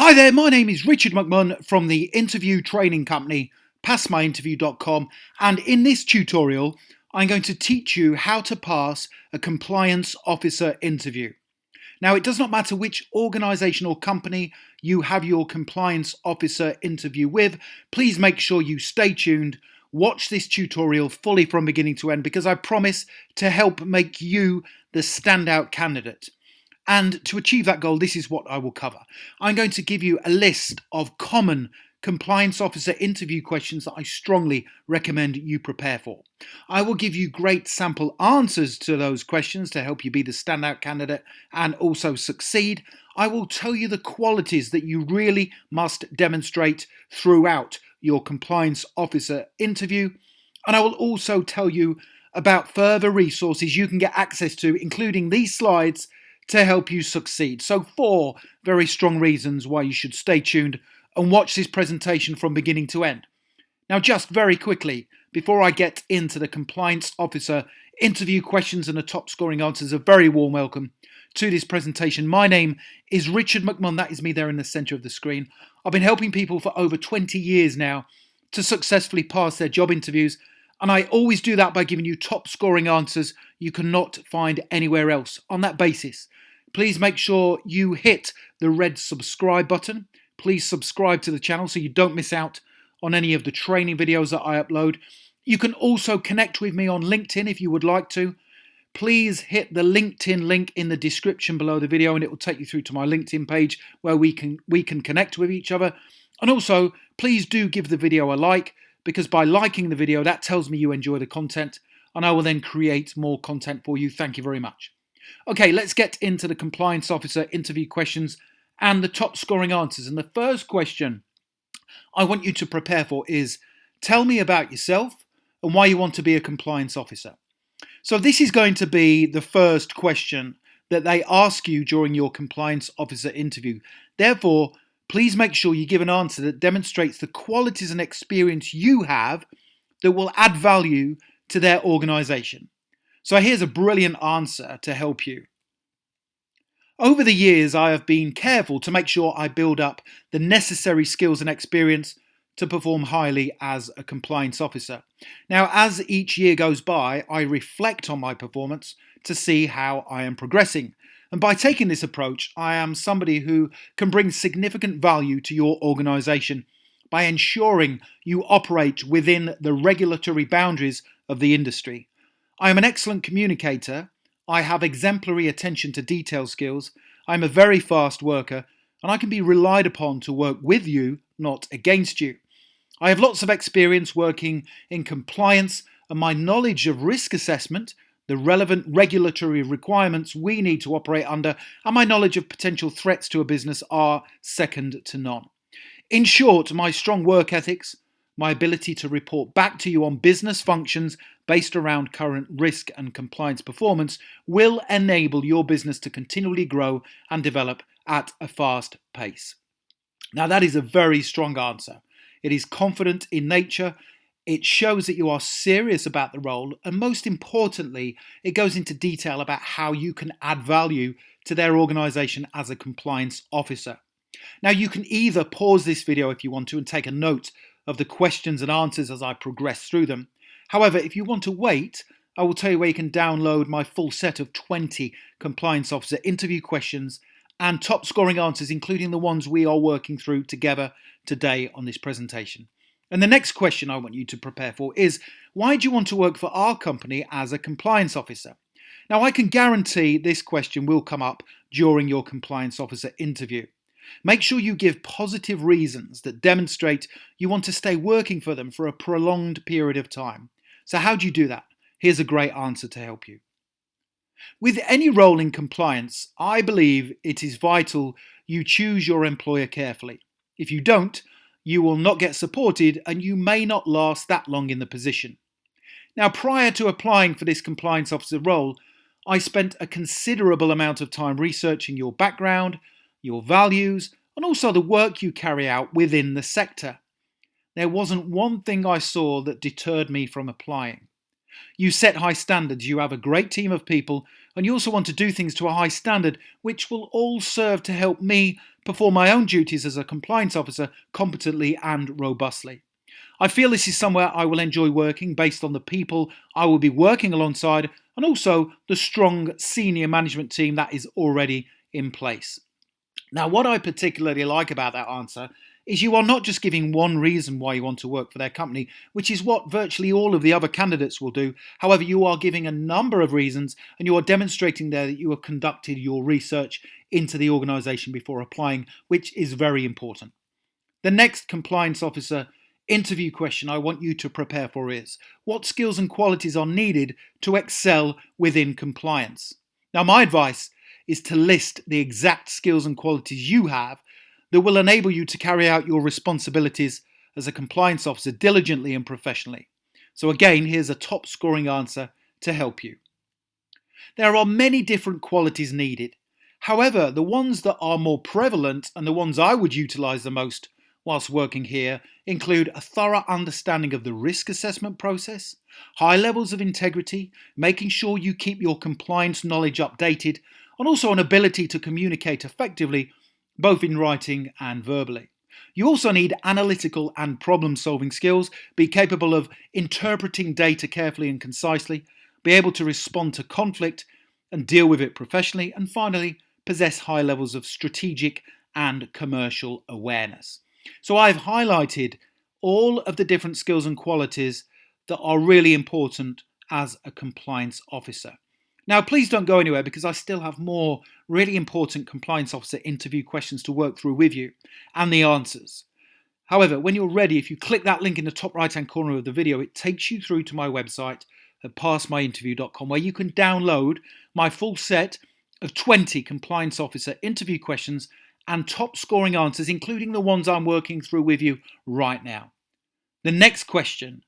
Hi there, my name is Richard McMunn from the interview training company passmyinterview.com, and in this tutorial I'm going to teach you how to pass a compliance officer interview. Now, it does not matter which organisation or company you have your compliance officer interview with. Please make sure you stay tuned, watch this tutorial fully from beginning to end, because I promise to help make you the standout candidate. And to achieve that goal, this is what I will cover. I'm going to give you a list of common compliance officer interview questions that I strongly recommend you prepare for. I will give you great sample answers to those questions to help you be the standout candidate and also succeed. I will tell you the qualities that you really must demonstrate throughout your compliance officer interview. And I will also tell you about further resources you can get access to, including these slides, to help you succeed. So 4 very strong reasons why you should stay tuned and watch this presentation from beginning to end. Now, just very quickly, before I get into the compliance officer interview questions and the top scoring answers, a very warm welcome to this presentation. My name is Richard McMunn. That is me there in the center of the screen. I've been helping people for over 20 years now to successfully pass their job interviews, and I always do that by giving you top scoring answers you cannot find anywhere else. On that basis, please make sure you hit the red subscribe button. Please subscribe to the channel so you don't miss out on any of the training videos that I upload. You can also connect with me on LinkedIn if you would like to. Please hit the LinkedIn link in the description below the video and it will take you through to my LinkedIn page where we can connect with each other. And also, please do give the video a like, because by liking the video, that tells me you enjoy the content and I will then create more content for you. Thank you very much. Okay, let's get into the compliance officer interview questions and the top scoring answers. And the first question I want you to prepare for is, tell me about yourself and why you want to be a compliance officer. So this is going to be the first question that they ask you during your compliance officer interview. Therefore, please make sure you give an answer that demonstrates the qualities and experience you have that will add value to their organisation. So here's a brilliant answer to help you. Over the years, I have been careful to make sure I build up the necessary skills and experience to perform highly as a compliance officer. Now, as each year goes by, I reflect on my performance to see how I am progressing. And by taking this approach, I am somebody who can bring significant value to your organisation by ensuring you operate within the regulatory boundaries of the industry. I am an excellent communicator. I have exemplary attention to detail skills. I'm a very fast worker, and I can be relied upon to work with you, not against you. I have lots of experience working in compliance, and my knowledge of risk assessment, the relevant regulatory requirements we need to operate under, and my knowledge of potential threats to a business are second to none. In short, my strong work ethics, my ability to report back to you on business functions based around current risk and compliance performance will enable your business to continually grow and develop at a fast pace. Now, that is a very strong answer. It is confident in nature. It shows that you are serious about the role, and most importantly, it goes into detail about how you can add value to their organisation as a compliance officer. Now, you can either pause this video if you want to and take a note of the questions and answers as I progress through them. However, if you want to wait, I will tell you where you can download my full set of 20 compliance officer interview questions and top scoring answers, including the ones we are working through together today on this presentation. And the next question I want you to prepare for is, why do you want to work for our company as a compliance officer? Now, I can guarantee this question will come up during your compliance officer interview. Make sure you give positive reasons that demonstrate you want to stay working for them for a prolonged period of time. So how do you do that? Here's a great answer to help you. With any role in compliance, I believe it is vital you choose your employer carefully. If you don't, you will not get supported and you may not last that long in the position. Now, prior to applying for this compliance officer role, I spent a considerable amount of time researching your background, your values, and also the work you carry out within the sector. There wasn't one thing I saw that deterred me from applying. You set high standards, you have a great team of people, and you also want to do things to a high standard, which will all serve to help me perform my own duties as a compliance officer competently and robustly. I feel this is somewhere I will enjoy working based on the people I will be working alongside and also the strong senior management team that is already in place. Now, what I particularly like about that answer is you are not just giving one reason why you want to work for their company, which is what virtually all of the other candidates will do. However, you are giving a number of reasons and you are demonstrating there that you have conducted your research into the organisation before applying, which is very important. The next compliance officer interview question I want you to prepare for is, what skills and qualities are needed to excel within compliance? Now, my advice is to list the exact skills and qualities you have that will enable you to carry out your responsibilities as a compliance officer diligently and professionally. So again, here's a top scoring answer to help you. There are many different qualities needed. However, the ones that are more prevalent and the ones I would utilise the most whilst working here include a thorough understanding of the risk assessment process, high levels of integrity, making sure you keep your compliance knowledge updated, and also an ability to communicate effectively both in writing and verbally. You also need analytical and problem-solving skills, be capable of interpreting data carefully and concisely, be able to respond to conflict and deal with it professionally, and finally, possess high levels of strategic and commercial awareness. So I've highlighted all of the different skills and qualities that are really important as a compliance officer. Now, please don't go anywhere because I still have more really important compliance officer interview questions to work through with you and the answers. However, when you're ready, if you click that link in the top right-hand corner of the video, it takes you through to my website at passmyinterview.com, where you can download my full set of 20 compliance officer interview questions and top scoring answers, including the ones I'm working through with you right now. The next question: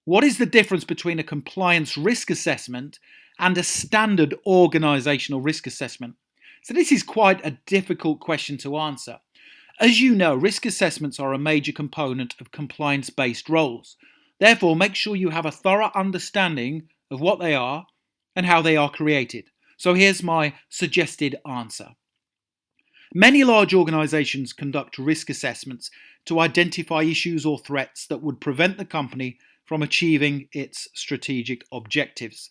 what is the difference between a compliance risk assessment and a standard organisational risk assessment? So this is quite a difficult question to answer. As you know, risk assessments are a major component of compliance-based roles. Therefore, make sure you have a thorough understanding of what they are and how they are created. So here's my suggested answer. Many large organisations conduct risk assessments to identify issues or threats that would prevent the company from achieving its strategic objectives.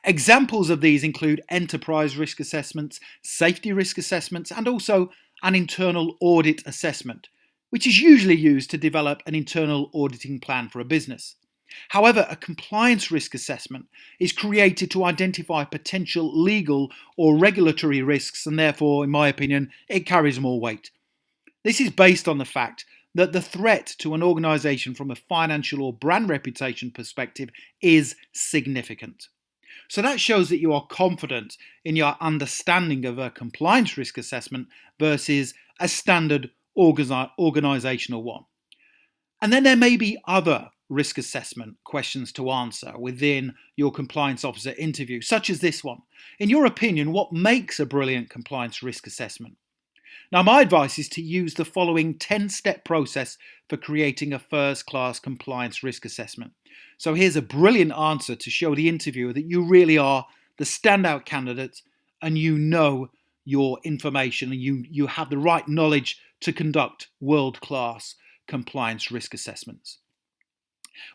Examples of these include enterprise risk assessments, safety risk assessments, and also an internal audit assessment, which is usually used to develop an internal auditing plan for a business. However, a compliance risk assessment is created to identify potential legal or regulatory risks, and therefore, in my opinion, it carries more weight. This is based on the fact that the threat to an organisation from a financial or brand reputation perspective is significant. So that shows that you are confident in your understanding of a compliance risk assessment versus a standard organisational one. And then there may be other risk assessment questions to answer within your compliance officer interview, such as this one. In your opinion, what makes a brilliant compliance risk assessment? Now, my advice is to use the following 10-step process for creating a first-class compliance risk assessment. So here's a brilliant answer to show the interviewer that you really are the standout candidate and you know your information and you have the right knowledge to conduct world-class compliance risk assessments.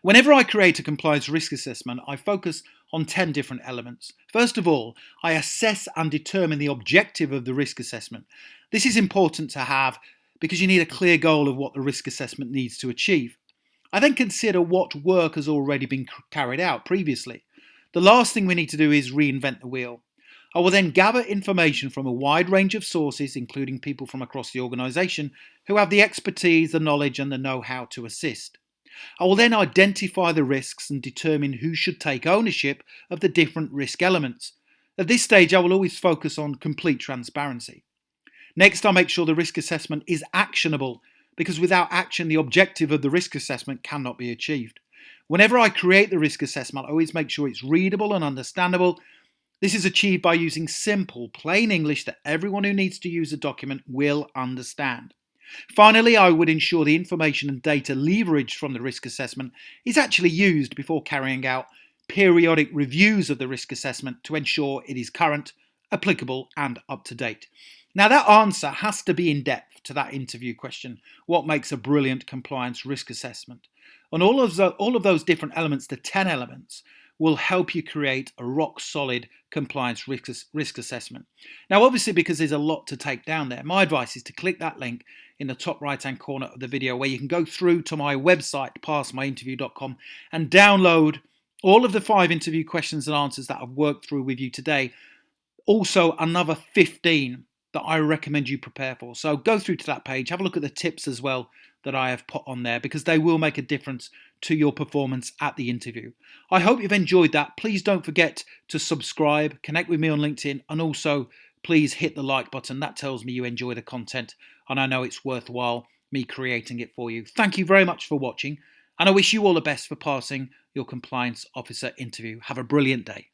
Whenever I create a compliance risk assessment, I focus on 10 different elements. First of all, I assess and determine the objective of the risk assessment. This is important to have because you need a clear goal of what the risk assessment needs to achieve. I then consider what work has already been carried out previously. The last thing we need to do is reinvent the wheel. I will then gather information from a wide range of sources, including people from across the organisation who have the expertise, the knowledge and the know-how to assist. I will then identify the risks and determine who should take ownership of the different risk elements. At this stage, I will always focus on complete transparency. Next, I'll make sure the risk assessment is actionable, because without action, the objective of the risk assessment cannot be achieved. Whenever I create the risk assessment, I always make sure it's readable and understandable. This is achieved by using simple, plain English that everyone who needs to use the document will understand. Finally, I would ensure the information and data leveraged from the risk assessment is actually used before carrying out periodic reviews of the risk assessment to ensure it is current, applicable and up to date. Now, that answer has to be in depth to that interview question. What makes a brilliant compliance risk assessment? And all of those different elements, the 10 elements, will help you create a rock solid compliance risk assessment. Now, obviously, because there's a lot to take down there, my advice is to click that link in the top right hand corner of the video where you can go through to my website, passmyinterview.com, and download all of the 5 interview questions and answers that I've worked through with you today. Also, another 15 that I recommend you prepare for. So go through to that page, have a look at the tips as well that I have put on there, because they will make a difference to your performance at the interview. I hope you've enjoyed that. Please don't forget to subscribe, connect with me on LinkedIn, and also please hit the like button. That tells me you enjoy the content and I know it's worthwhile me creating it for you. Thank you very much for watching, and I wish you all the best for passing your compliance officer interview. Have a brilliant day.